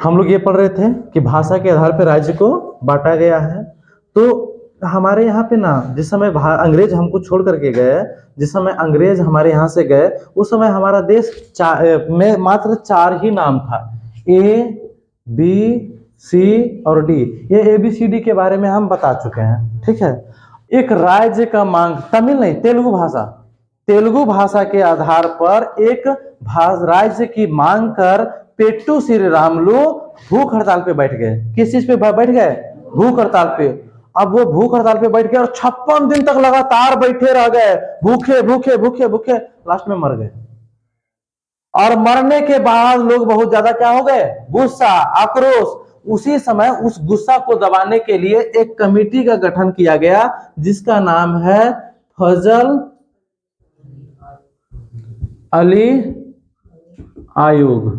हम लोग ये पढ़ रहे थे कि भाषा के आधार पर राज्य को बांटा गया है। तो हमारे यहाँ पे ना जिस समय अंग्रेज हमको छोड़ करके गए, जिस समय अंग्रेज हमारे यहाँ से गए, उस समय हमारा देश में मात्र 4 ही नाम था, ए, बी, सी और डी। ये ABCD के बारे में हम बता चुके हैं, ठीक है। एक राज्य का मांग, तमिल नहीं, तेलुगु भाषा के आधार पर एक राज्य की मांग कर पेट्टू श्री रामुलु भूख हड़ताल पे बैठ गए। किस चीज पे बैठ गए? भूख हड़ताल पे। अब वो भूख हड़ताल पे बैठ गए और 56 दिन तक लगातार बैठे रह गए, भूखे भूखे भूखे भूखे, लास्ट में मर गए। और मरने के बाद लोग बहुत ज्यादा क्या हो गए? गुस्सा, आक्रोश। उसी समय उस गुस्सा को दबाने के लिए एक कमेटी का गठन किया गया जिसका नाम है फजल अली आयोग।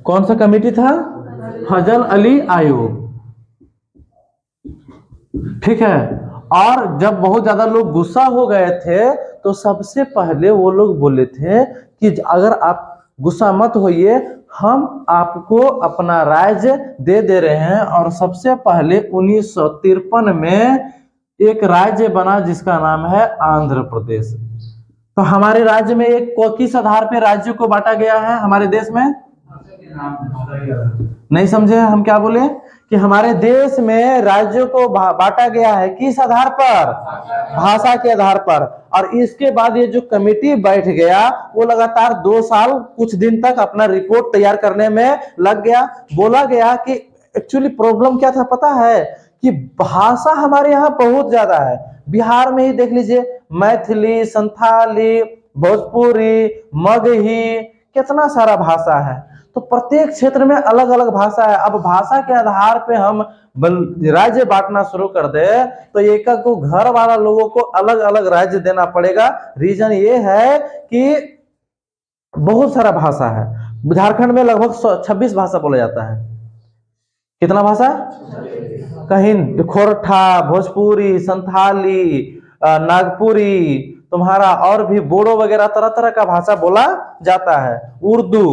कौन सा कमेटी था? फजल अली आयोग, ठीक है। और जब बहुत ज्यादा लोग गुस्सा हो गए थे तो सबसे पहले वो लोग बोले थे कि अगर आप गुस्सा मत होइए, हम आपको अपना राज्य दे रहे हैं। और सबसे पहले 1953 में एक राज्य बना जिसका नाम है आंध्र प्रदेश। तो हमारे राज्य में एक किस आधार पे राज्य को बांटा गया है हमारे देश में? नहीं समझे हम क्या बोले? कि हमारे देश में राज्यों को बांटा गया है किस आधार पर? भाषा के आधार पर। और इसके बाद ये जो कमेटी बैठ गया वो लगातार 2 साल कुछ दिन तक अपना रिपोर्ट तैयार करने में लग गया। बोला गया कि एक्चुअली प्रॉब्लम क्या था पता है? कि भाषा हमारे यहाँ बहुत ज्यादा है। बिहार में ही देख लीजिए, मैथिली, संथाली, भोजपुरी, मगही, कितना सारा भाषा है। तो प्रत्येक क्षेत्र में अलग अलग भाषा है। अब भाषा के आधार पे हम राज्य बांटना शुरू कर दे तो एक को घर वाला लोगों को अलग अलग राज्य देना पड़ेगा। रीजन ये है कि बहुत सारा भाषा है। झारखंड में लगभग 26 भाषा बोला जाता है। कितना भाषा? कहीं खोरठा, भोजपुरी, संथाली, नागपुरी, तुम्हारा और भी बोडो वगैरह तरह तरह का भाषा बोला जाता है। उर्दू,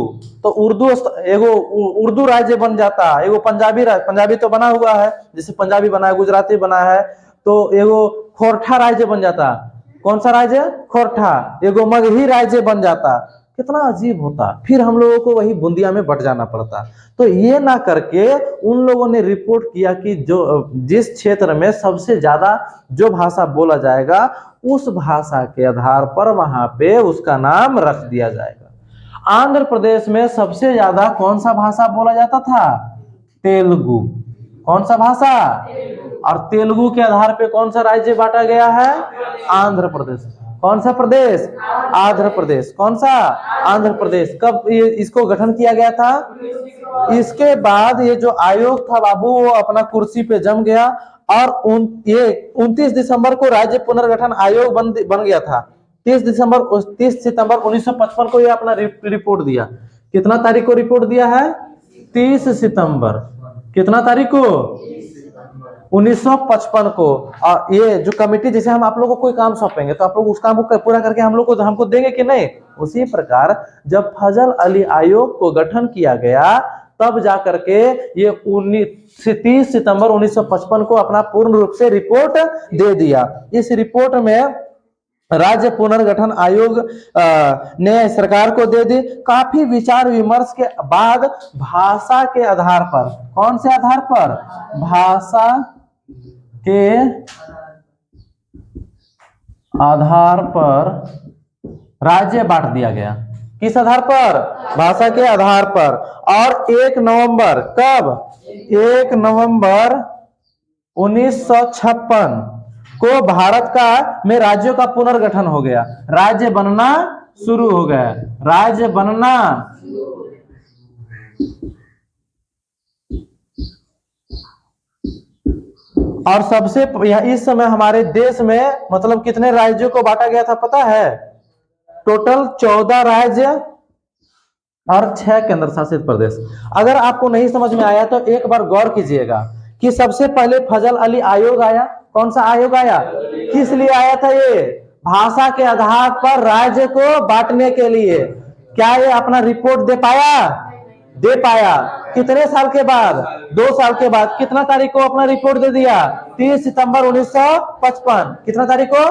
तो उर्दू राज्य बन जाता है। एगो पंजाबी तो बना हुआ है, जैसे पंजाबी बना है, गुजराती बना है, तो एगो खोरठा राज्य बन जाता। कौन सा राज्य? खोरठा। एगो मगही राज्य बन जाता। कितना अजीब होता। फिर हम लोगों को वही बूंदिया में बट जाना पड़ता। तो ये ना करके उन लोगों ने रिपोर्ट किया कि जिस क्षेत्र में सबसे ज्यादा जो भाषा बोला जाएगा उस भाषा के आधार पर वहां पे उसका नाम रख दिया जाएगा। आंध्र प्रदेश में सबसे ज्यादा कौन सा भाषा बोला जाता था? तेलुगु। कौन सा भाषा? और तेलुगु के आधार पे कौन सा राज्य बांटा गया है? आंध्र प्रदेश। कौन सा प्रदेश? आंध्र प्रदेश। कौन सा? आंध्र प्रदेश। कब इसको गठन किया गया था? इसके बाद ये जो आयोग था बाबू वो अपना कुर्सी पे जम गया और ये 29 दिसंबर को राज्य पुनर्गठन आयोग बन गया था। 30 सितंबर 1955 को ये अपना रिपोर्ट दिया। कितना तारीख को रिपोर्ट दिया है? 30 सितंबर। कितना तारीख को? 1955 को। और ये जो कमेटी, जैसे हम आप लोगों को कोई काम सौंपेंगे तो आप लोग उस काम को पूरा करके हमको देंगे कि नहीं? उसी प्रकार जब फजल अली आयोग को गठन किया गया तब जाकर के ये 30 सितंबर 1955 को अपना पूर्ण रूप से रिपोर्ट दे दिया। इस रिपोर्ट में राज्य पुनर्गठन आयोग ने सरकार को दे दी। काफी विचार विमर्श के बाद भाषा के आधार पर, कौन से आधार पर? भाषा के आधार पर राज्य बांट दिया गया। किस आधार पर? भाषा के आधार पर। और 1 नवंबर, कब? 1 नवंबर 1956 को भारत का में राज्यों का पुनर्गठन हो गया। राज्य बनना शुरू हो गया। राज्य बनना और सबसे इस समय हमारे देश में मतलब कितने राज्यों को बांटा गया था पता है? टोटल 14 राज्य और 6 केंद्र शासित प्रदेश। अगर आपको नहीं समझ में आया तो एक बार गौर कीजिएगा कि सबसे पहले फजल अली आयोग आया। कौन सा आयोग आया? किस लिए आया था ये? भाषा के आधार पर राज्य को बांटने के लिए। क्या ये अपना रिपोर्ट दे पाया? दे पाया। कितने साल के बाद? 2 साल के बाद। कितना तारीख को अपना रिपोर्ट दे दिया? 30 सितंबर 1955। कितना तारीख को?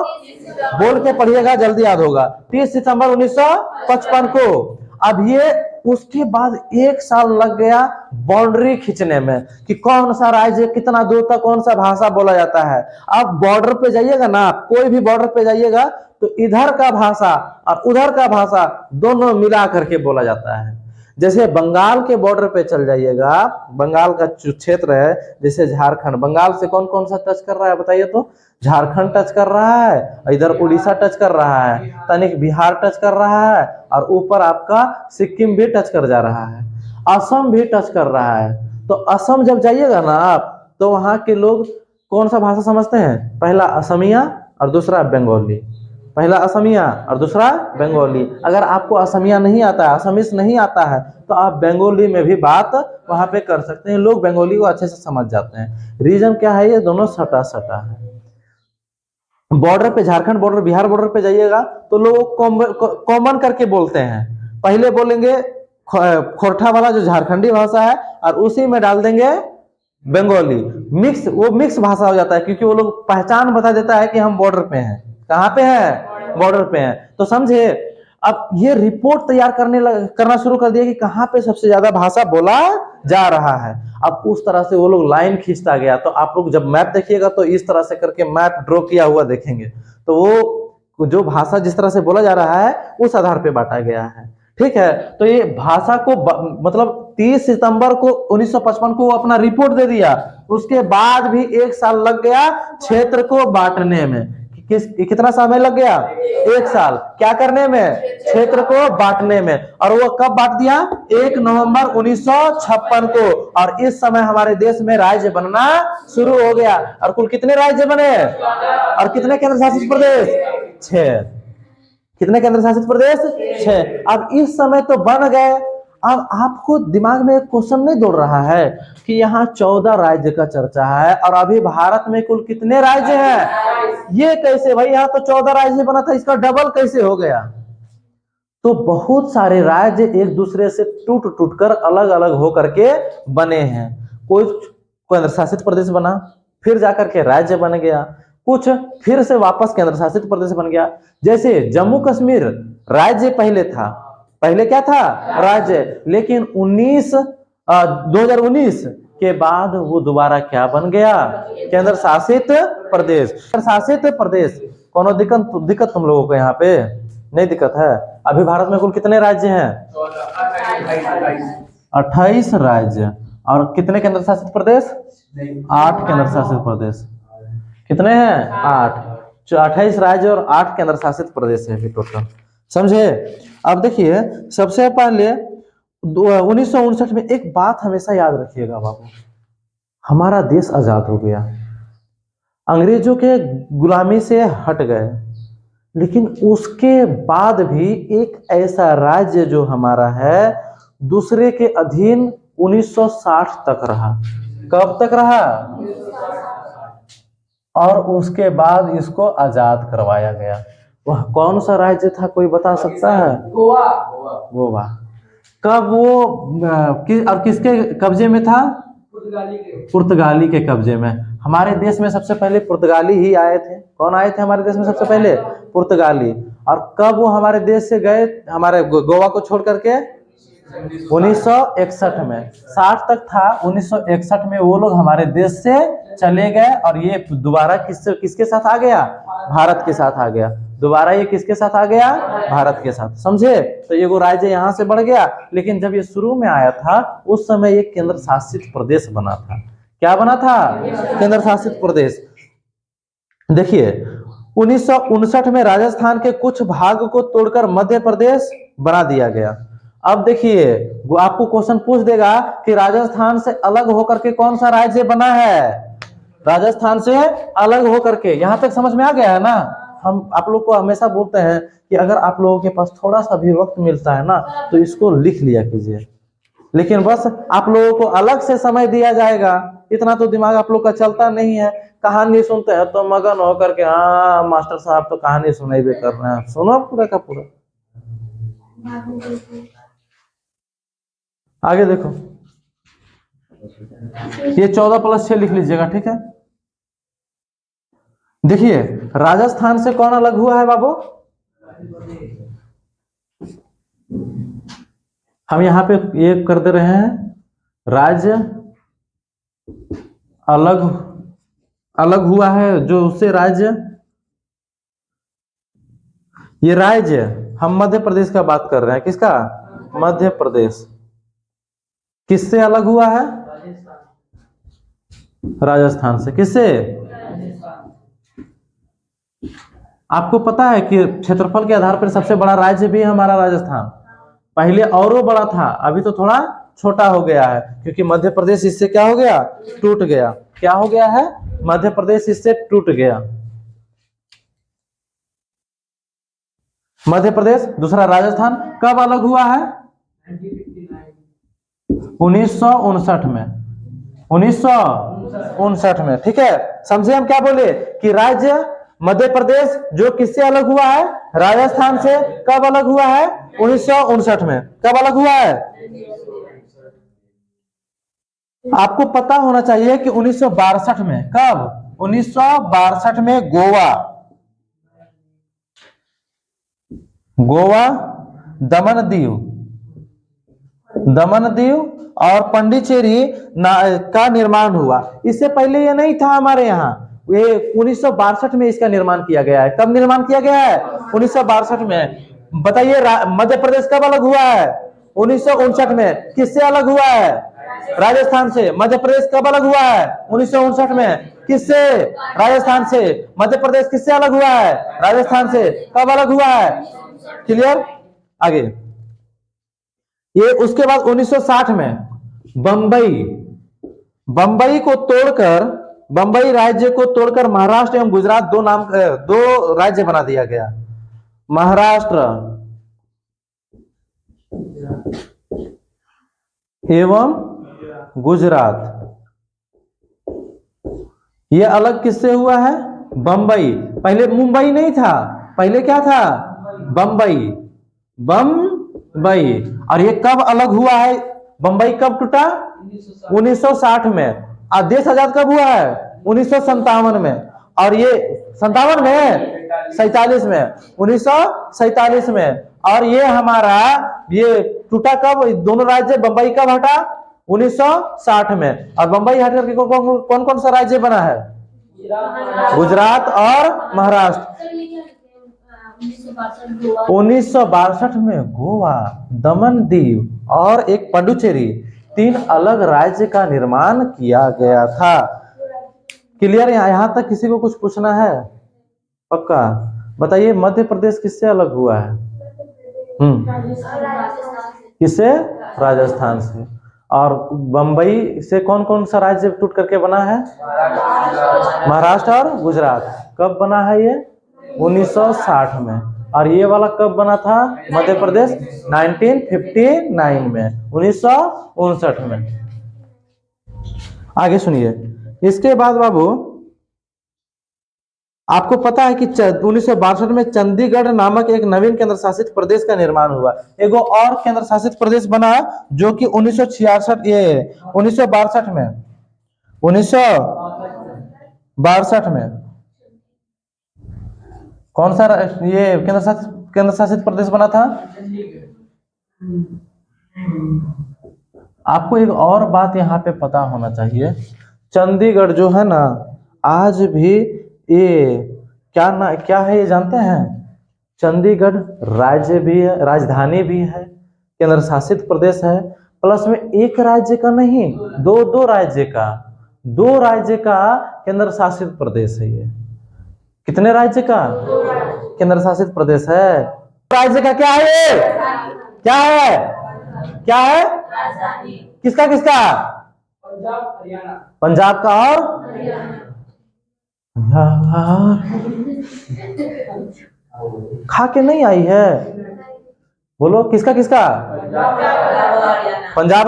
बोल के पढ़िएगा, जल्दी याद होगा। 30 सितंबर 1955 को। अब ये उसके बाद 1 साल लग गया बाउंड्री खींचने में कि कौन सा राज्य कितना दूर तक कौन सा भाषा बोला जाता है। अब बॉर्डर पे जाइएगा ना, कोई भी बॉर्डर पे जाइएगा तो इधर का भाषा और उधर का भाषा दोनों मिला करके बोला जाता है। जैसे बंगाल के बॉर्डर पे चल जाइएगा, बंगाल का जो क्षेत्र है, जैसे झारखंड, बंगाल से कौन कौन सा टच कर रहा है बताइए तो? झारखंड टच कर रहा है, इधर उड़ीसा टच कर रहा है, तनिक बिहार टच कर रहा है, और ऊपर आपका सिक्किम भी टच कर जा रहा है, असम भी टच कर रहा है। तो असम जब जाइएगा ना आप, तो वहां के लोग कौन सा भाषा समझते हैं? पहला असमिया और दूसरा बंगाली। पहला असमिया और दूसरा बंगाली। अगर आपको असमिया नहीं आता है, असमीज नहीं आता है, तो आप बंगाली में भी बात वहां पे कर सकते हैं। लोग बंगाली को अच्छे से समझ जाते हैं। रीजन क्या है? ये दोनों सटा सटा है। बॉर्डर पे, झारखंड बॉर्डर, बिहार बॉर्डर पे जाइएगा तो लोग कॉमन करके बोलते हैं। पहले बोलेंगे खोरठा वाला जो झारखंडी भाषा है, और उसी में डाल देंगे बंगाली। मिक्स, वो मिक्स भाषा हो जाता है, क्योंकि वो लोग पहचान बता देता है कि हम बॉर्डर पे हैं। कहाँ पे हैं? बॉर्डर पे हैं। तो समझे? अब ये रिपोर्ट तैयार करना शुरू कर दिया कि कहाँ पे सबसे ज्यादा भाषा बोला जा रहा है। अब उस तरह से वो लोग लाइन खींचता गया। तो आप लोग जब मैप देखिएगा तो इस तरह से करके मैप ड्रॉ किया हुआ देखेंगे, तो वो जो भाषा जिस तरह से बोला जा रहा है उस आधार पे बांटा गया है। ठीक है? तो ये भाषा को मतलब 30 सितंबर को 1955 को अपना रिपोर्ट दे दिया। उसके बाद भी 1 साल लग गया क्षेत्र को बांटने में। कितना समय लग गया? 1 साल। क्या करने में? क्षेत्र को बांटने में। और वो कब बांट दिया? 1 नवंबर 1956 को। और इस समय हमारे देश में राज्य बनना शुरू हो गया। और कुल कितने राज्य बने और कितने केंद्र शासित प्रदेश? 6। कितने केंद्र शासित प्रदेश? 6। अब इस समय तो बन गए। अब आपको दिमाग में एक क्वेश्चन नहीं दौड़ रहा है कि यहाँ 14 राज्य का चर्चा है और अभी भारत में कुल कितने राज्य हैं? ये कैसे भाई? यहाँ तो 14 राज्य बना था, इसका डबल कैसे हो गया? तो बहुत सारे राज्य एक दूसरे से टूट टूट कर अलग अलग होकर के बने हैं। कोई केंद्र शासित प्रदेश बना, फिर जाकर के राज्य बन गया, कुछ फिर से वापस केंद्र शासित प्रदेश बन गया। जैसे जम्मू कश्मीर राज्य पहले था, पहले क्या था? राज्य। लेकिन 2019 के बाद वो दोबारा क्या बन गया? केंद्र शासित प्रदेश। केंद्र शासित प्रदेश। कोनो दिक्कत तुम लोगों को यहाँ पे नहीं दिक्कत है? अभी भारत में कुल कितने राज्य हैं? 28 राज्य। और कितने केंद्र शासित प्रदेश? 8 केंद्र शासित प्रदेश। कितने हैं? 8। 28 राज्य और 8 केंद्र शासित प्रदेश है टोटल। समझे? अब देखिए, सबसे पहले 1959 में एक बात हमेशा याद रखिएगा बाबू, हमारा देश आजाद हो गया, अंग्रेजों के गुलामी से हट गए, लेकिन उसके बाद भी एक ऐसा राज्य जो हमारा है दूसरे के अधीन 1960 तक रहा। कब तक रहा? और उसके बाद इसको आजाद करवाया गया। वह कौन सा राज्य था, कोई बता सकता है? गोवा। गोवा। कब वो और किसके कब्जे में था? पुर्तगाली के कब्जे में। हमारे देश में सबसे पहले पुर्तगाली ही आए थे। कौन आए थे हमारे देश में सबसे पहले? पुर्तगाली। और कब वो हमारे देश से गए, हमारे गोवा को छोड़ करके? 1961 में। 60 तक था, 1961 में वो लोग हमारे देश से चले गए। और ये दोबारा किसके साथ आ गया? भारत के साथ आ गया। दोबारा ये किसके साथ आ गया? भारत के साथ। समझे? तो ये वो राज्य यहाँ से बढ़ गया। लेकिन जब ये शुरू में आया था उस समय एक केंद्र शासित प्रदेश बना था। क्या बना था? केंद्र शासित प्रदेश। देखिए, 1959 में राजस्थान के कुछ भाग को तोड़कर मध्य प्रदेश बना दिया गया। अब देखिए, वो आपको क्वेश्चन पूछ देगा कि राजस्थान से अलग होकर के कौन सा राज्य बना है? राजस्थान से अलग होकर के। यहां तक समझ में आ गया है ना? हम आप लोग को हमेशा बोलते हैं कि अगर आप लोगों के पास थोड़ा सा भी वक्त मिलता है ना तो इसको लिख लिया कीजिए, लेकिन बस आप लोगों को अलग से समय दिया जाएगा, इतना तो दिमाग आप लोग का चलता नहीं है। कहानी सुनते हैं तो मगन होकर के, हाँ मास्टर साहब तो कहानी सुनाई कर रहे हैं, सुनो पूरा का पूरा। आगे देखो, ये 14+6 लिख लीजिएगा, ठीक है। देखिए राजस्थान से कौन अलग हुआ है बाबू? हम यहां पे ये कर दे रहे हैं, राज्य अलग अलग हुआ है, जो उससे राज्य, ये राज्य हम मध्य प्रदेश का बात कर रहे हैं, किसका? मध्य प्रदेश। किससे अलग हुआ है? राजस्थान से। किससे? आपको पता है कि क्षेत्रफल के आधार पर सबसे बड़ा राज्य भी है हमारा राजस्थान। पहले और बड़ा था, अभी तो थोड़ा छोटा हो गया है, क्योंकि मध्य प्रदेश इससे क्या हो गया? टूट गया। क्या हो गया है? मध्य प्रदेश इससे टूट गया। मध्य प्रदेश, दूसरा राजस्थान। कब अलग हुआ है? 1959 में। 1959 में, ठीक है। समझे हम क्या बोले? कि राज्य मध्य प्रदेश जो किससे अलग हुआ है? राजस्थान से। कब अलग हुआ है? 1959 में। कब अलग हुआ है? आपको पता होना चाहिए कि 1962 में। कब? 1962 में गोवा, दमन दीव और पंडिचेरी का निर्माण हुआ। इससे पहले ये नहीं था हमारे यहाँ। ये 1962 में इसका निर्माण किया गया है। कब निर्माण किया गया है? 1962 में। बताइए मध्य प्रदेश कब अलग हुआ है? 1959 में। किससे अलग हुआ है? राजस्थान से। मध्य प्रदेश कब अलग हुआ है? 1959 में। किससे? राजस्थान से। मध्य प्रदेश किससे अलग हुआ है? राजस्थान से। कब अलग हुआ है? क्लियर? आगे ये उसके बाद 1960 में बंबई को तोड़कर, बंबई राज्य को तोड़कर महाराष्ट्र एवं गुजरात दो राज्य बना दिया गया। महाराष्ट्र एवं गुजरात। ये अलग किससे हुआ है? बंबई। पहले मुंबई नहीं था, पहले क्या था? बंबई। और ये कब अलग हुआ है? बंबई कब टूटा? 1960 में। और देश आजाद कब हुआ है? 1957 में। और ये 57 में, 47 में, 1947 में। और ये हमारा ये टूटा कब? दोनों राज्य बंबई कब हटा? 1960 में। और बंबई हट करके कौन कौन सा राज्य बना है? गुजरात और महाराष्ट्र। 1962 में गोवा, दमन दीव और एक पुडुचेरी, 3 अलग राज्य का निर्माण किया गया था। क्लियर? यहां तक किसी को कुछ पूछना है? पक्का? बताइए मध्य प्रदेश किससे अलग हुआ है? किससे? राजस्थान से। और बंबई से कौन कौन सा राज्य टूट करके बना है? महाराष्ट्र और गुजरात। कब बना है ये? 1960 में। और ये वाला कब बना था? मध्य प्रदेश 1959 में, 1959 में। आगे सुनिए। इसके बाद बाबू आपको पता है कि 1962 में चंडीगढ़ नामक एक नवीन केंद्र शासित प्रदेश का निर्माण हुआ। एक और केंद्र शासित प्रदेश बना जो कि 1962 में 1962 में कौन सा ये केंद्र शासित प्रदेश बना था? आपको एक और बात यहाँ पे पता होना चाहिए। चंडीगढ़ जो है ना, आज भी ये क्या है ये जानते हैं? चंडीगढ़ राज्य भी है, राजधानी भी है, केंद्र शासित प्रदेश है, प्लस में एक राज्य का नहीं, दो राज्य का केंद्र शासित प्रदेश है ये। कितने राज्य का केंद्र शासित प्रदेश है? राज्य का क्या है ये? क्या है? क्या है? किसका? पंजाब का और खा के नहीं आई है? बोलो किसका? पंजाब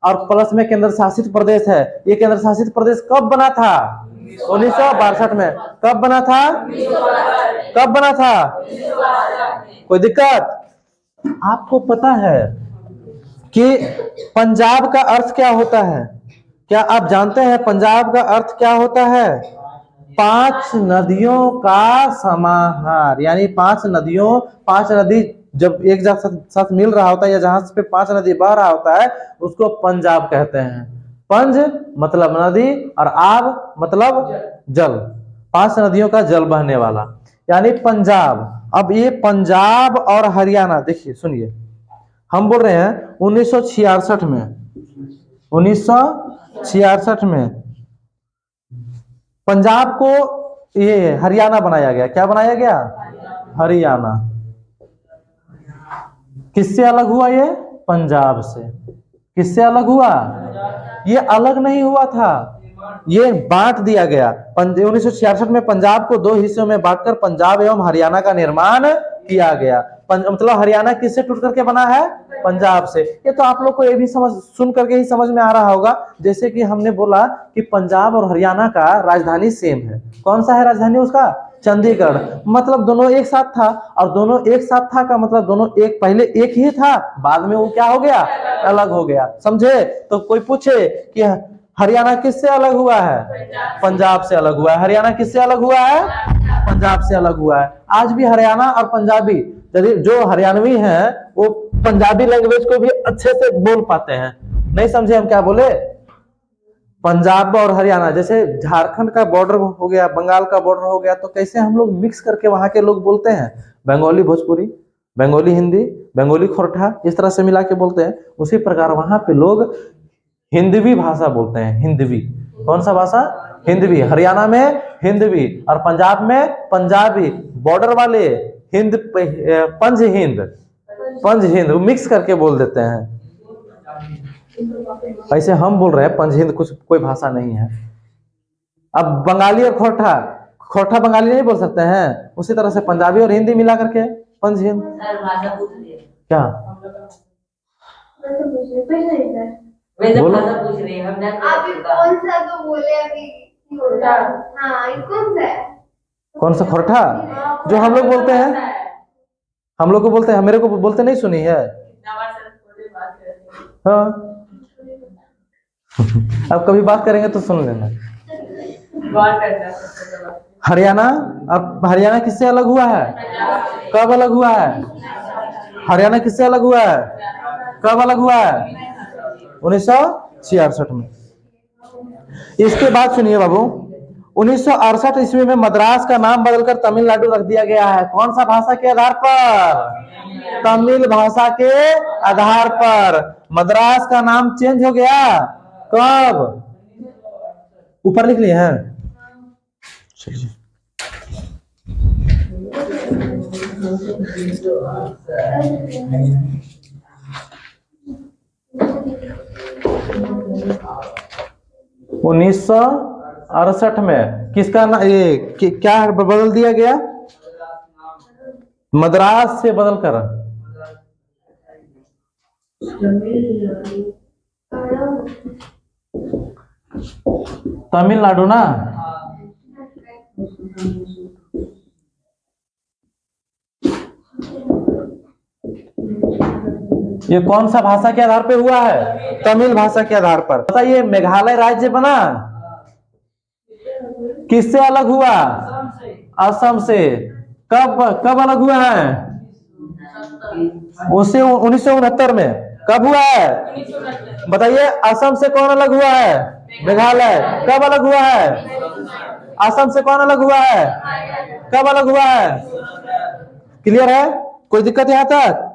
और प्लस में केंद्र शासित प्रदेश है। ये केंद्र शासित प्रदेश कब बना था? 1962 में। कब बना था? कोई दिक्कत? आपको पता है कि पंजाब का अर्थ क्या होता है? क्या आप जानते हैं पंजाब का अर्थ क्या होता है? 5 नदियों का समाहार, यानी 5 नदी जब एक साथ मिल रहा होता है, या जहां पे 5 नदी बह रहा होता है, उसको पंजाब कहते हैं। पंज मतलब नदी और आब मतलब जल, 5 नदियों का जल बहने वाला, यानी पंजाब। अब ये पंजाब और हरियाणा, देखिए सुनिए, हम बोल रहे हैं 1966 में, 1966 में पंजाब को ये हरियाणा बनाया गया। क्या बनाया गया? हरियाणा। किससे अलग हुआ ये? पंजाब से। किससे अलग हुआ? ये अलग नहीं हुआ था, ये बांट दिया गया। 1966 में पंजाब को 2 हिस्सों में बांटकर पंजाब एवं हरियाणा का निर्माण किया गया। मतलब हरियाणा किससे टूट करके बना है? पंजाब से। ये तो आप लोग को ये भी सुन करके ही समझ में आ रहा होगा, जैसे कि हमने बोला कि पंजाब और हरियाणा का राजधानी सेम है। कौन सा है राजधानी उसका? चंडीगढ़। मतलब दोनों एक साथ था, और दोनों एक साथ था का मतलब दोनों एक, पहले एक ही था, बाद में वो क्या हो गया? अलग हो गया। समझे? तो कोई पूछे कि हरियाणा किससे अलग हुआ है? पंजाब से अलग हुआ है। हरियाणा किससे अलग हुआ है? पंजाब से अलग हुआ है। आज भी हरियाणा और पंजाबी, जो हरियाणवी हैं वो पंजाबी लैंग्वेज को भी अच्छे से बोल पाते हैं। नहीं समझे हम क्या बोले? पंजाब और हरियाणा, जैसे झारखंड का बॉर्डर हो गया, बंगाल का बॉर्डर हो गया, तो कैसे हम लोग मिक्स करके वहां के लोग बोलते हैं, बंगाली भोजपुरी, बंगाली हिंदी, बंगाली खोरठा, इस तरह से मिला के बोलते हैं। उसी प्रकार वहां पे लोग हिंदवी भाषा बोलते हैं। हिंदवी, कौन सा भाषा? हिंदवी। हरियाणा में हिंदवी और पंजाब में पंजाबी। बॉर्डर वाले हिंद, पंज हिंद, पंज हिंद मिक्स करके बोल देते हैं। ऐसे हम बोल रहे हैं पंज हिंद, कुछ कोई भाषा नहीं है। अब बंगाली और खोरठा, खोरठा बंगाली नहीं बोल सकते हैं, उसी तरह से पंजाबी और हिंदी मिला करके पंज हिंद। क्या बोलो? अभी कौन सा तो बोले अभी? हाँ, ये कौन सा है? कौन सा खोरठा? जो हम लोग बोलते हैं, हम लोग को बोलते हैं, मेरे को बोलते नहीं सुनी है? हाँ। अब कभी बात करेंगे तो सुन लेना। हरियाणा, अब हरियाणा किससे अलग हुआ है? कब अलग हुआ है? हरियाणा किससे अलग हुआ है? कब अलग हुआ है? 1966 में। इसके बाद सुनिए बाबू, 1968 ईस्वी में मद्रास का नाम बदलकर तमिलनाडु रख दिया गया है। कौन सा भाषा के आधार पर? तमिल भाषा के आधार पर मद्रास का नाम चेंज हो गया। कब? ऊपर लिख लिए हैं? चलिए। उन्नीस सौ 68 में किसका ना ये क्या बदल दिया गया? मद्रास से बदलकर तमिलनाडु ना। ये कौन सा भाषा के आधार पे हुआ है? तमिल भाषा के आधार पर। बताइए, मेघालय राज्य बना किससे अलग हुआ? असम से। कब कब अलग हुआ है? उससे 1969 में। कब हुआ है? बताइए, असम से कौन अलग हुआ है? मेघालय। कब अलग हुआ है? असम से कौन अलग हुआ है? कब अलग हुआ है? क्लियर है? कोई दिक्कत यहाँ तक?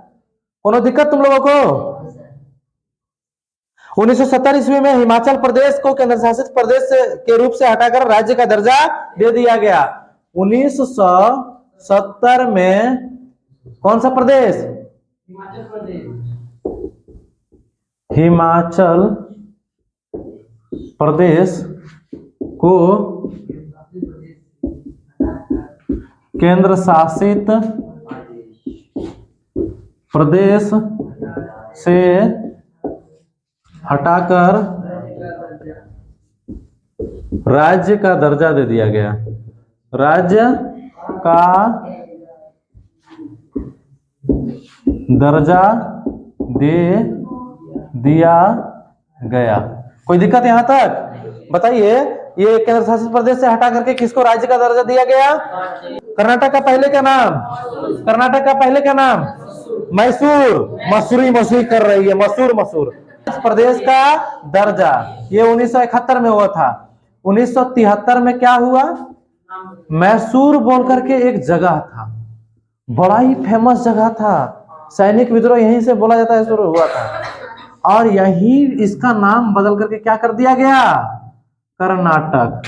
कोनो दिक्कत तुम लोगों को? 1970 ईस्वी में हिमाचल प्रदेश को केंद्र शासित प्रदेश के रूप से हटाकर राज्य का दर्जा दे दिया गया। 1970 में कौन सा प्रदेश? हिमाचल प्रदेश को केंद्र शासित प्रदेश से हटाकर राज्य का दर्जा दे दिया गया। राज्य का दर्जा दे दिया गया। कोई दिक्कत यहाँ तक? बताइए, ये केंद्र शासित प्रदेश से हटा करके किसको राज्य का दर्जा दिया गया? कर्नाटक का पहले क्या नाम? कर्नाटक का पहले क्या नाम? मैसूर। मसूरी मसूरी कर रही है, मसूर मसूर। प्रदेश का दर्जा ये 1971 में हुआ था। 1973 में क्या हुआ? मैसूर बोल करके एक जगह था, बड़ा ही फेमस जगह था, सैनिक विद्रोह यहीं से बोला जाता है शुरू हुआ था, और यही इसका नाम बदल करके क्या कर दिया गया? कर्नाटक।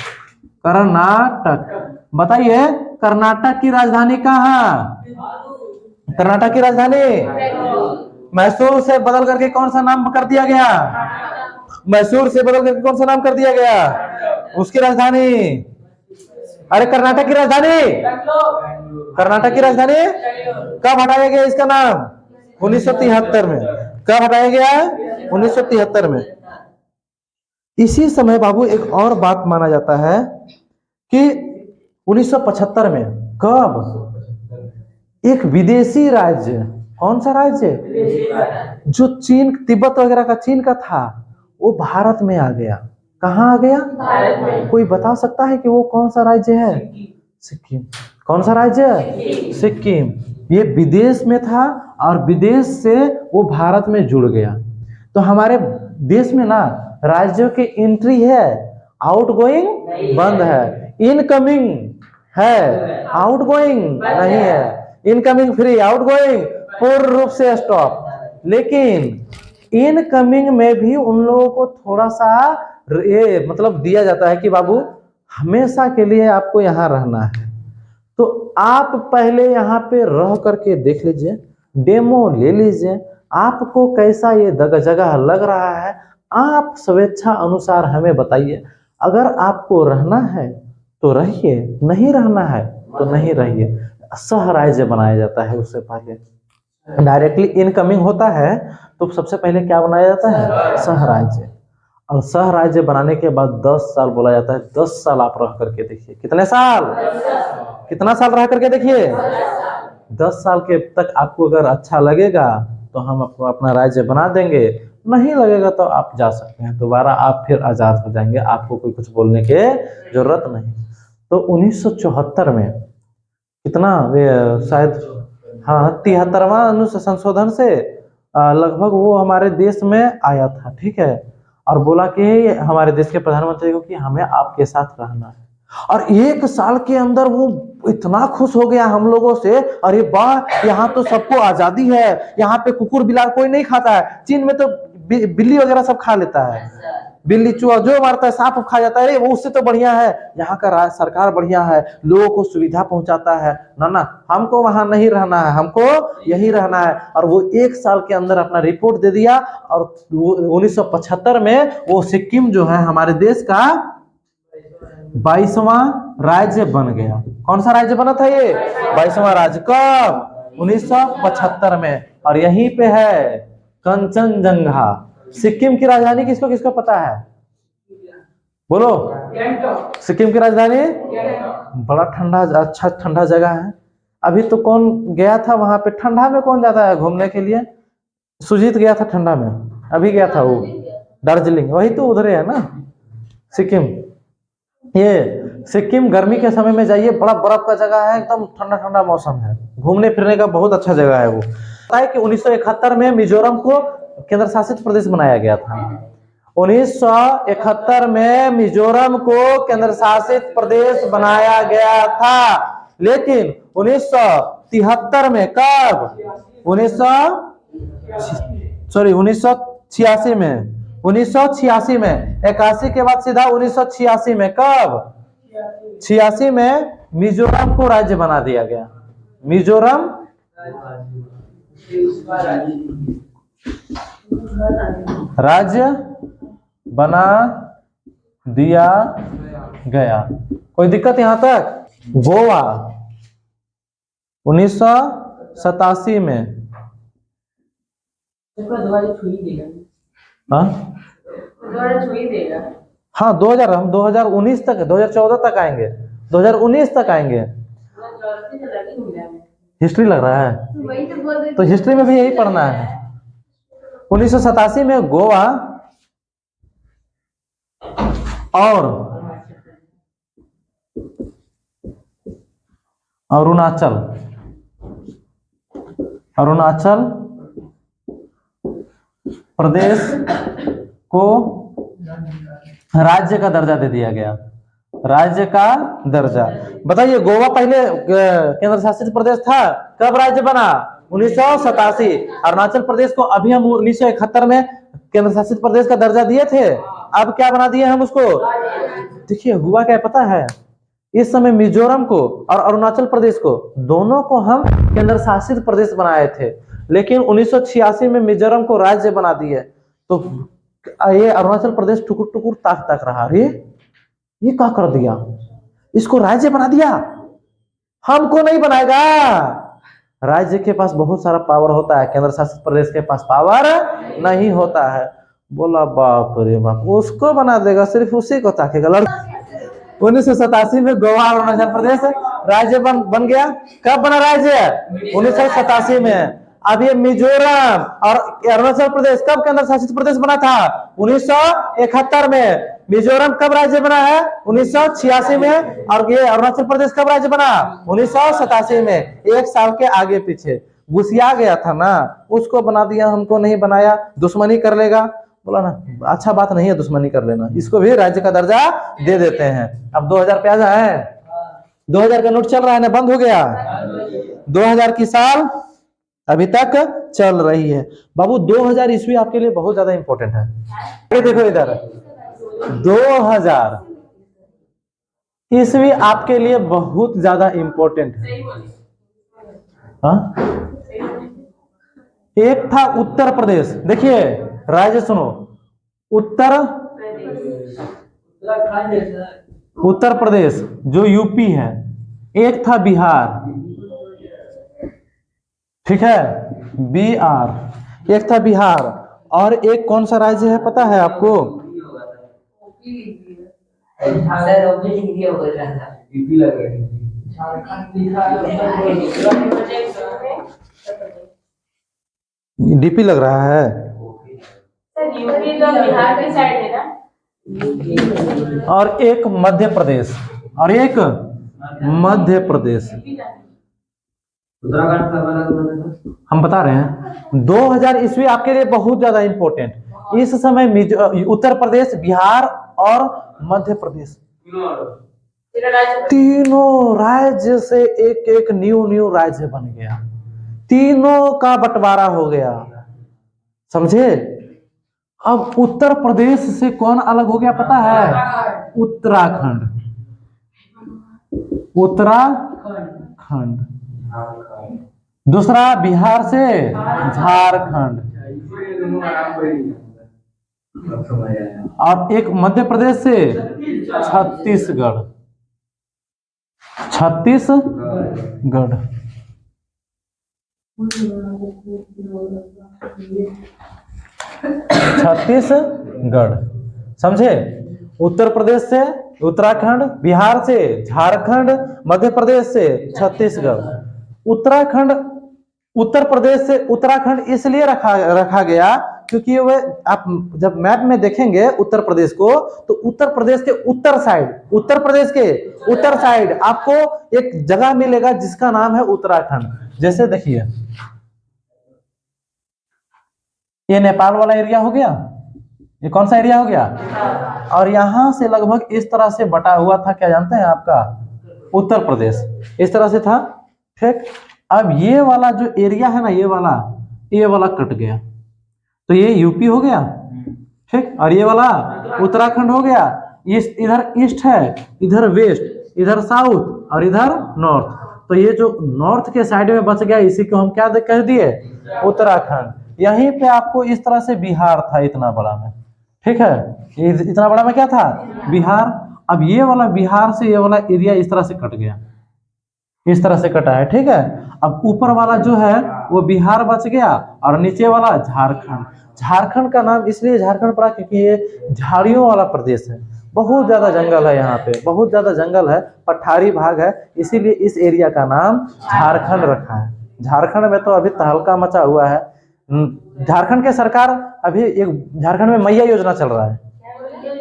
कर्नाटक। बताइए, कर्नाटक की राजधानी कहाँ? कर्नाटक की राजधानी मैसूर से बदल करके कौन सा नाम कर दिया गया? मैसूर से बदल करके कौन सा नाम कर दिया गया? उसकी राजधानी, अरे कर्नाटक की राजधानी, कर्नाटक की राजधानी कब हटाया गया इसका नाम? 1973 में। कब हटाया गया? 1973 में। इसी समय बाबू एक और बात माना जाता है कि 1975 में कब एक विदेशी राज्य, कौन सा राज्य? जो चीन, तिब्बत वगैरह का चीन का था, वो भारत में आ गया। कहाँ आ गया? भारत में। कोई बता सकता है कि वो कौन सा राज्य है? सिक्किम। कौन सा राज्य? सिक्किम। ये विदेश में था और विदेश से वो भारत में जुड़ गया। तो हमारे देश में ना राज्यों की एंट्री है, आउटगोइंग बंद है, इनकमिंग है, आउटगोइंग नहीं है। इनकमिंग फ्री, आउटगोइंग पूर्ण रूप से स्टॉप। लेकिन इनकमिंग में भी उन लोगों को थोड़ा सा ये मतलब दिया जाता है कि बाबू हमेशा के लिए आपको यहाँ रहना है, तो आप पहले यहाँ पे रह करके देख लीजिए, डेमो ले लीजिए, आपको कैसा ये जगह लग रहा है, आप स्वेच्छा अनुसार हमें बताइए। अगर आपको रहना है तो रहिए, नहीं रहना है तो नहीं रहिए। सह राज्य बनाया जाता है। उससे पहले डायरेक्टली इनकमिंग होता है तो सबसे पहले क्या बनाया जाता है? सह राज्य। और सह राज्य बनाने के बाद 10 साल बोला जाता है। 10 साल आप रह करके देखिए। कितने साल? कितना साल रह करके देखिए? 10 साल के तक आपको अगर अच्छा लगेगा तो हम आपको अपना राज्य बना देंगे, नहीं लगेगा तो आप जा सकते हैं, दोबारा आप फिर आजाद हो जाएंगे, आपको कोई कुछ बोलने की जरूरत नहीं। तो 1974 में कितना, शायद हाँ 73वां संशोधन से लगभग वो हमारे देश में आया था, ठीक है, और बोला कि हमारे देश के प्रधानमंत्री को कि हमें आपके साथ रहना है। और 1 साल के अंदर वो इतना खुश हो गया हम लोगों से, अरे वाह यहाँ तो सबको आजादी है, यहाँ पे कुकुर बिलार कोई नहीं खाता है। चीन में तो बिल्ली वगैरह सब खा लेता है, बिल्ली चूहा जो मारता है, सांप खा जाता है, वो उससे तो बढ़िया है। यहाँ का सरकार बढ़िया है, लोगों को सुविधा पहुंचाता है। ना हमको वहां नहीं रहना है, हमको यही रहना है। और वो 1 साल के अंदर अपना रिपोर्ट दे दिया और 1975 में वो सिक्किम जो है हमारे देश का 22वां राज्य बन गया। कौन सा राज्य बना था ये? 22वां राज्य। कब? 1975 में। और यहीं पे है कंचनजंगा। सिक्किम की राजधानी किसको किसको पता है? बोलो। सिक्किम की राजधानी? बड़ा ठंडा, अच्छा ठंडा जगह है। अभी तो कौन गया था वहां पे? ठंडा में कौन जाता है घूमने के लिए? सुजीत गया था ठंडा में, अभी गया था वो दार्जिलिंग, वही तो उधर है ना सिक्किम। ये सिक्किम गर्मी के समय में जाइए, बड़ा बर्फ का जगह है, एकदम ठंडा ठंडा मौसम है, घूमने फिरने का बहुत अच्छा जगह है वो। पता है कि 1971 में मिजोरम को केंद्र शासित प्रदेश बनाया गया था। 1971 में मिजोरम को केंद्र शासित प्रदेश बनाया गया था। लेकिन 1973 में कब? 1986 में, 1986 में, 81 के बाद सीधा 1986 में। कब? 86 में मिजोरम को राज्य बना दिया गया। मिजोरम राज्य बना दिया गया। कोई दिक्कत यहां तक? गोवा 1987 में। हाँ 2000, हम 2019 तक, 2014 तक आएंगे, 2019 तक आएंगे। हिस्ट्री लग रहा है, वही तो बोल रही तो हिस्ट्री में भी यही पढ़ना है। 1987 में गोवा और अरुणाचल प्रदेश को राज्य का दर्जा दे दिया गया, राज्य का दर्जा। बताइए गोवा पहले केंद्र शासित प्रदेश था, कब राज्य बना? 1987। अरुणाचल प्रदेश को अभी हम 1971 में केंद्र शासित प्रदेश का दर्जा दिए थे, अब क्या बना दिए हम उसको? देखिए हुआ क्या पता है, इस समय मिजोरम को और अरुणाचल प्रदेश को दोनों को हम केंद्र शासित प्रदेश बनाए थे, लेकिन 1986 में मिजोरम को राज्य बना दिए। तो ये अरुणाचल प्रदेश टुकुर टुकुर ताक ताक रहा, अरे ये क्या कर दिया, इसको राज्य बना दिया, हमको नहीं बनाएगा। राज्य के पास बहुत सारा पावर होता है, केंद्र शासित प्रदेश के पास पावर नहीं होता है। बोला बाप रे बाप, उसको बना देगा, सिर्फ उसी को ताकेगा। 1987 में गोवा और अरुणाचल प्रदेश राज्य बन गया। कब बना राज्य? 1987 में। अब ये मिजोरम और अरुणाचल प्रदेश कब केंद्र शासित प्रदेश बना था? 1971 में। मिजोरम कब राज्य बना है? 1986 में। और ये अरुणाचल प्रदेश कब राज्य बना? 1987 में। एक साल के आगे पीछे घुसिया गया था ना, उसको बना दिया, हमको नहीं बनाया, दुश्मनी कर लेगा। बोला ना अच्छा बात नहीं है दुश्मनी कर लेना, इसको भी राज्य का दर्जा दे देते हैं। अब 2000 पे आ जाए, 2000 का नोट चल रहा है ना, बंद हो गया। 2000 की साल अभी तक चल रही है। बाबू 2000 ईस्वी आपके लिए बहुत ज्यादा इंपॉर्टेंट है। ये देखो इधर 2000 ईस्वी आपके लिए बहुत ज्यादा इंपॉर्टेंट है। हाँ? एक था उत्तर प्रदेश, देखिए राज्य सुनो, उत्तर प्रदेश जो यूपी है, एक था बिहार, ठीक है, BR, एक था बिहार, और एक कौन सा राज्य है पता है आपको? DP लग रहा है, यूपी तो बिहार की साइड है ना, और एक मध्य प्रदेश, और एक मध्य प्रदेश। हम बता रहे हैं 2000 ईस्वी आपके लिए बहुत ज्यादा इंपॉर्टेंट। इस समय उत्तर प्रदेश, बिहार और मध्य प्रदेश तीनों राज्य से एक एक न्यू राज्य बन गया, तीनों का बंटवारा हो गया, समझे? अब उत्तर प्रदेश से कौन अलग हो गया पता है? उत्तराखंड, उत्तराखंड। दूसरा बिहार से झारखंड, और एक मध्य प्रदेश से छत्तीसगढ़, छत्तीसगढ़। छत्तीसगढ़, समझे? उत्तर प्रदेश से उत्तराखंड, बिहार से झारखंड, मध्य प्रदेश से छत्तीसगढ़। उत्तराखंड, उत्तर प्रदेश से उत्तराखंड इसलिए रखा गया क्योंकि वह आप जब मैप में देखेंगे उत्तर प्रदेश को, तो उत्तर प्रदेश के उत्तर साइड, उत्तर प्रदेश के उत्तर साइड आपको एक जगह मिलेगा जिसका नाम है उत्तराखंड। जैसे देखिए ये नेपाल वाला एरिया हो गया, ये कौन सा एरिया हो गया? और यहां से लगभग इस तरह से बटा हुआ था, क्या जानते हैं आपका? उत्तर प्रदेश इस तरह से था, ठीक। अब ये वाला जो एरिया है ना, ये वाला कट गया, तो ये यूपी हो गया, ठीक। और ये वाला उत्तराखंड हो गया। इधर ईस्ट है, इधर वेस्ट, इधर साउथ और इधर नॉर्थ। तो ये जो नॉर्थ के साइड में बच गया, इसी को हम क्या कह दिए? उत्तराखंड। यहीं पे आपको इस तरह से बिहार था इतना बड़ा में, ठीक है, इतना बड़ा में क्या था? बिहार। अब ये वाला बिहार से ये वाला एरिया इस तरह से कट गया, इस तरह से कटा है, ठीक है। अब ऊपर वाला जो है वो बिहार बच गया और नीचे वाला झारखंड। झारखंड का नाम इसलिए झारखंड पड़ा क्योंकि ये झाड़ियों वाला प्रदेश है, बहुत ज्यादा जंगल है यहाँ पे, बहुत ज्यादा जंगल है, पठारी भाग है, इसीलिए इस एरिया का नाम झारखंड रखा है। झारखंड में तो अभी तहलका मचा हुआ है। झारखंड के सरकार अभी एक झारखंड में मैया योजना चल रहा है,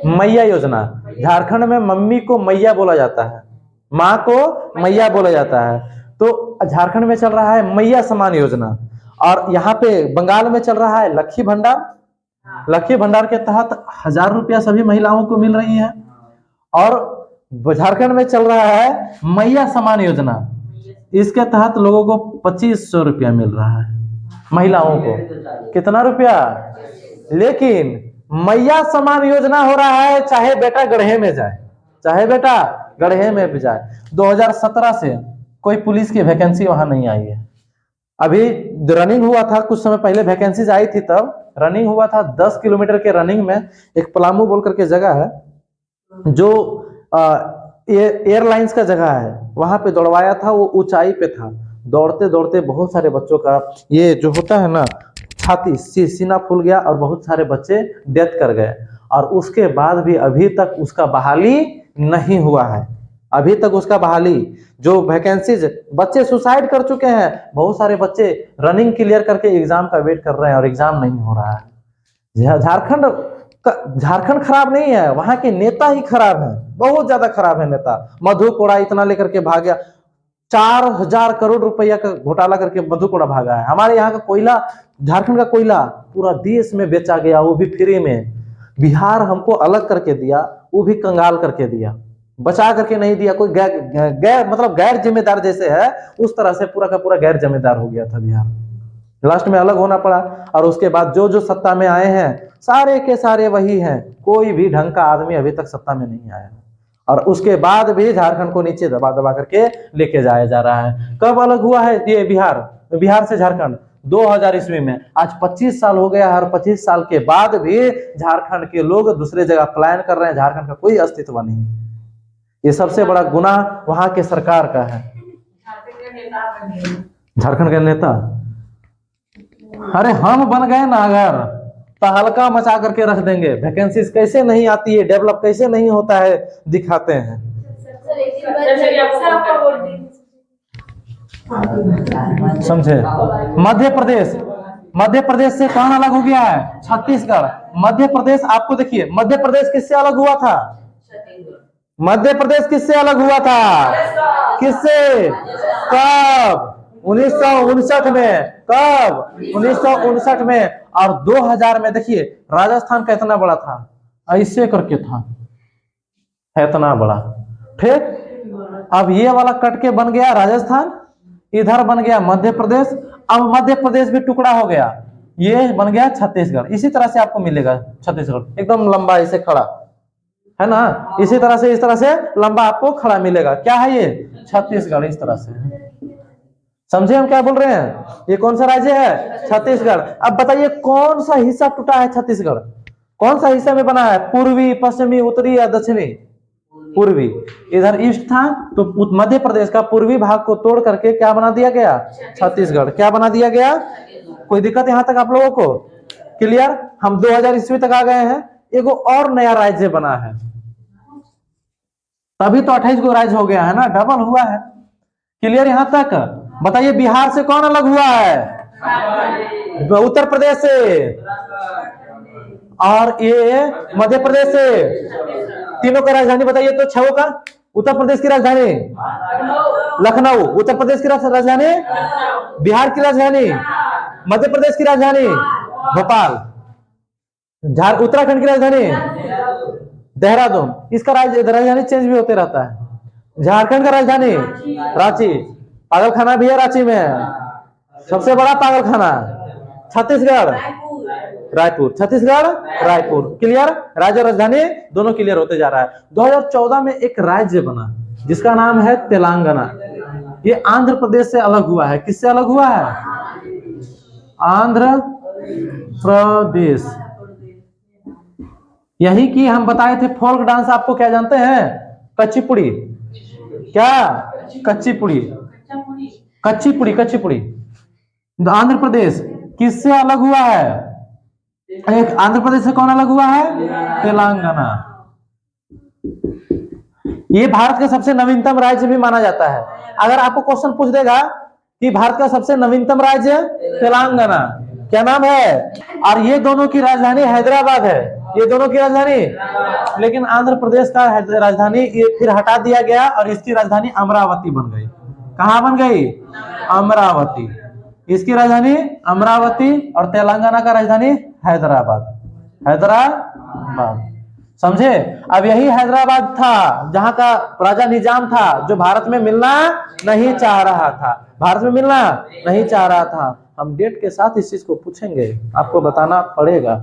मैया योजना। झारखंड में मम्मी को मैया बोला जाता है, माँ को मैया बोला जाता है। तो झारखंड में चल रहा है मैया समान योजना, और यहाँ पे बंगाल में चल रहा है लक्ष्मी भंडार। लक्ष्मी भंडार के तहत 1000 रुपया सभी महिलाओं को मिल रही है। और झारखंड में चल रहा है मैया समान योजना, इसके तहत लोगों को 2500 रुपया मिल रहा है, महिलाओं को। कितना रुपया? लेकिन मैया समान योजना हो रहा है चाहे बेटा गढ़े में जाए, चाहे बेटा गढ़े में भी जाए। 2017 से कोई पुलिस की वैकेंसी वहां नहीं आई है। अभी रनिंग हुआ था, कुछ समय पहले वैकेंसीज आई थी, तब रनिंग हुआ था 10 किलोमीटर के रनिंग में। एक पलामू बोल करके जगह है जो एयरलाइंस का जगह है, वहां पे दौड़वाया था। वो ऊंचाई पे था, दौड़ते दौड़ते बहुत सारे बच्चों का ये जो होता है ना, छाती सीना फूल गया और बहुत सारे बच्चे डेथ कर गए। और उसके बाद भी अभी तक उसका बहाली नहीं हुआ है, अभी तक उसका बहाली। जो वैकेंसीज, बच्चे सुसाइड कर चुके हैं, बहुत सारे बच्चे रनिंग क्लियर करके एग्जाम का वेट कर रहे हैं और एग्जाम नहीं हो रहा है। झारखंड खराब नहीं है, वहां के नेता ही खराब है, बहुत ज्यादा खराब है नेता। मधु कोड़ा इतना लेकर के भाग गया, 4000 करोड़ रुपया का घोटाला करके मधु कोड़ा भागा है। हमारे यहाँ का कोयला, झारखंड का कोयला पूरा देश में बेचा गया, वो भी फ्री में। बिहार हमको अलग करके दिया, वो भी कंगाल करके दिया, बचा करके नहीं दिया। कोई गैर जिम्मेदार जैसे है, उस तरह से पूरा का पूरा गैर जिम्मेदार हो गया था बिहार। लास्ट में अलग होना पड़ा। और उसके बाद जो जो सत्ता में आए हैं सारे के सारे वही हैं, कोई भी ढंग का आदमी अभी तक सत्ता में नहीं आया। और उसके बाद भी झारखंड को नीचे दबा दबा करके लेके जाया जा रहा है। कब अलग हुआ है ये बिहार से झारखंड? 2000 ईस्वी में। आज 25 साल हो गया। हर 25 साल के बाद भी झारखंड के लोग दूसरे जगह पलायन कर रहे हैं, झारखंड का कोई अस्तित्व नहीं। ये सबसे बड़ा गुनाह वहां के सरकार का है, झारखंड के नेता। अरे हम बन गए ना, अगर तहलका मचा करके रख देंगे, वैकेंसीज कैसे नहीं आती है, डेवलप कैसे नहीं होता है, दिखाते हैं। समझे? मध्य प्रदेश से कौन अलग हो गया है? छत्तीसगढ़। मध्य प्रदेश, आपको देखिए मध्य प्रदेश किससे अलग हुआ था? मध्य प्रदेश किससे अलग हुआ था? किससे? कब? 1959 में। कब? 1959 में। और 2000 में देखिए राजस्थान का इतना बड़ा था, ऐसे करके था, इतना बड़ा। ठीक, अब ये वाला कट के बन गया राजस्थान, इधर बन गया मध्य प्रदेश। अब मध्य प्रदेश भी टुकड़ा हो गया, ये बन गया छत्तीसगढ़। इसी तरह से आपको मिलेगा छत्तीसगढ़, एकदम लंबा ऐसे खड़ा है ना, इसी तरह से, इस तरह से लंबा आपको खड़ा मिलेगा। क्या है ये? छत्तीसगढ़। इस तरह से समझे हम क्या बोल रहे हैं? ये कौन सा राज्य है? छत्तीसगढ़। अब बताइए कौन सा हिस्सा टूटा है छत्तीसगढ़? कौन सा हिस्सा में बना है? पूर्वी, पश्चिमी, उत्तरी या दक्षिणी? पूर्वी। इधर ईस्ट था, तो मध्य प्रदेश का पूर्वी भाग को तोड़ करके क्या बना दिया गया? छत्तीसगढ़। क्या बना दिया गया? कोई दिक्कत यहां तक आप लोगों को? क्लियर? हम 2000 ईस्वी तक आ गए हैं। एगो और नया राज्य बना है, तभी तो 28 गो राज्य हो गया है ना, डबल हुआ है। क्लियर यहां तक? बताइए बिहार से कौन अलग हुआ है? उत्तर प्रदेश से। और ये मध्य प्रदेश से। तीनों का राजधानी बताइए तो, छह का। उत्तर प्रदेश की राजधानी लखनऊ, उत्तर प्रदेश की राजधानी, बिहार की राजधानी, मध्य प्रदेश की राजधानी भोपाल, उत्तराखंड की राजधानी देहरादून। इसका राजधानी चेंज भी होते रहता है। झारखंड का राजधानी रांची, पागलखाना भी है रांची में, सबसे बड़ा पागलखाना। छत्तीसगढ़ रायपुर, छत्तीसगढ़ रायपुर। क्लियर? राज्य राजधानी दोनों क्लियर होते जा रहा है। 2014 में एक राज्य बना जिसका नाम है तेलंगाना। ये आंध्र प्रदेश से अलग हुआ है। किससे अलग हुआ है? आंध्र प्रदेश। यही की हम बताए थे फोल्क डांस, आपको क्या जानते हैं? कच्चीपुड़ी। क्या? कच्चीपुड़ी, कच्चीपुड़ी, कच्चीपुड़ी। आंध्र प्रदेश किससे अलग हुआ है? एक आंध्र प्रदेश से कौन अलग हुआ है? तेलंगाना। ये भारत का सबसे नवीनतम राज्य भी माना जाता है। अगर आपको क्वेश्चन पूछ देगा कि भारत का सबसे नवीनतम राज्य तेलंगाना, क्या नाम है? और ये दोनों की राजधानी हैदराबाद है, ये दोनों की राजधानी। लेकिन आंध्र प्रदेश का राजधानी ये फिर हटा दिया गया और इसकी राजधानी अमरावती बन गई। कहाँ बन गई? अमरावती। इसकी राजधानी अमरावती और तेलंगाना का राजधानी हैदराबाद। हैदराबाद, समझे? अब यही हैदराबाद था जहां का राजा निजाम था, जो भारत में मिलना नहीं चाह रहा था, भारत में मिलना नहीं चाह रहा था। हम डेट के साथ इस चीज को पूछेंगे, आपको बताना पड़ेगा।